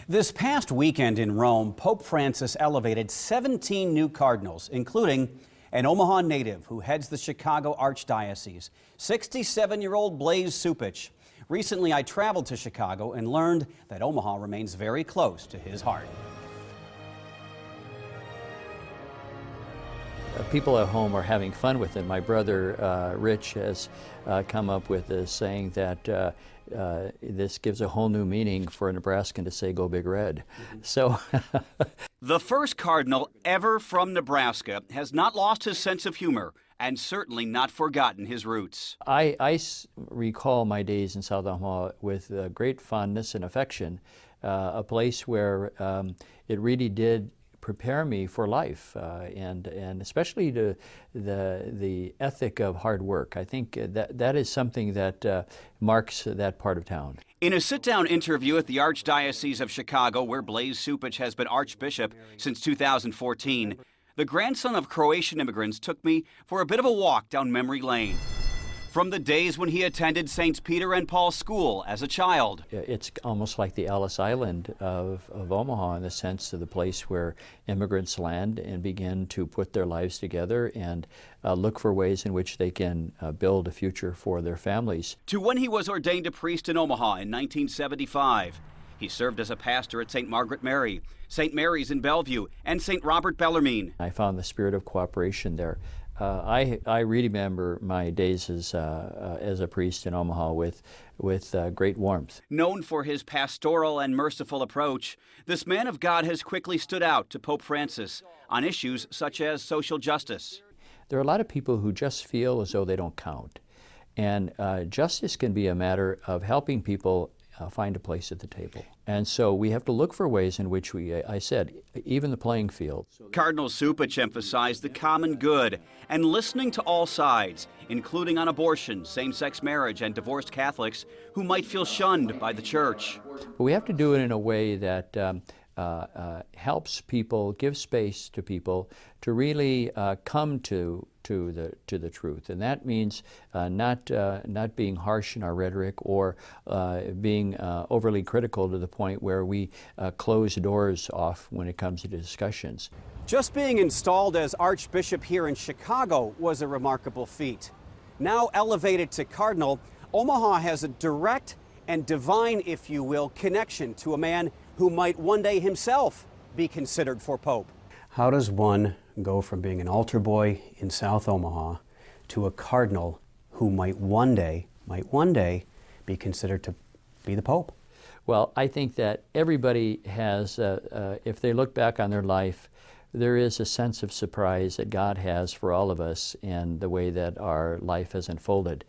This past weekend in Rome, Pope Francis elevated 17 new cardinals, including an Omaha native who heads the Chicago Archdiocese, 67-year-old Blase Cupich. Recently, I traveled to Chicago and learned that Omaha remains very close to his heart. People at home are having fun with it. My brother Rich has come up with this saying that this gives a whole new meaning for a Nebraskan to say "Go Big Red." So, the first cardinal ever from Nebraska has not lost his sense of humor and certainly not forgotten his roots. I recall my days in South Omaha with great fondness and affection, a place where it really did prepare me for life, and especially to the ethic of hard work. I think that is something that marks that part of town. In a sit-down interview at the Archdiocese of Chicago, where Blase Cupich has been Archbishop since 2014, the grandson of Croatian immigrants took me for a bit of a walk down memory lane. From the days when he attended St. Peter and Paul School as a child. It's almost like the Ellis Island of Omaha, in the sense of the place where immigrants land and begin to put their lives together and look for ways in which they can build a future for their families. To when he was ordained a priest in Omaha in 1975. He served as a pastor at St. Margaret Mary, St. Mary's in Bellevue, and St. Robert Bellarmine. I found the spirit of cooperation there. I really remember my days as a priest in Omaha with great warmth. Known for his pastoral and merciful approach, this man of God has quickly stood out to Pope Francis on issues such as social justice. There are a lot of people who just feel as though they don't count. And justice can be a matter of helping people find a place at the table. And so we have to look for ways in which I said, even the playing field. Cardinal Cupich emphasized the common good and listening to all sides, including on abortion, same-sex marriage, and divorced Catholics who might feel shunned by the church. But we have to do it in a way that helps people, gives space to people to really come to the truth, and that means not being harsh in our rhetoric or being overly critical to the point where we close doors off when it comes to discussions. Just being installed as Archbishop here in Chicago was a remarkable feat. Now elevated to Cardinal, Omaha has a direct and divine, if you will, connection to a man who might one day himself be considered for Pope. How does one go from being an altar boy in South Omaha to a cardinal who might one day be considered to be the Pope? Well, I think that everybody has, if they look back on their life, there is a sense of surprise that God has for all of us and the way that our life has unfolded.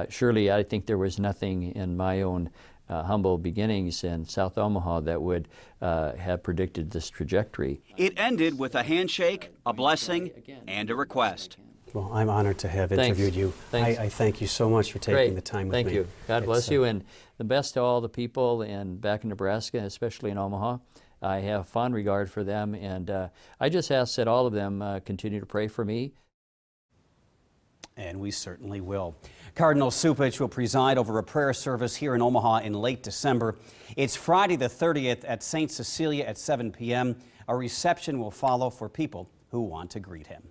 Surely I think there was nothing in my own humble beginnings in South Omaha that would have predicted this trajectory. It ended with a handshake, a blessing, and a request. Well, I'm honored to have interviewed you. I thank you so much for taking the time with me. Thank you. God bless you, and the best to all the people back in Nebraska, especially in Omaha. I have fond regard for them, and I just ask that all of them continue to pray for me. And we certainly will. Cardinal Cupich will preside over a prayer service here in Omaha in late December. It's Friday the 30th at St. Cecilia at 7 p.m. A reception will follow for people who want to greet him.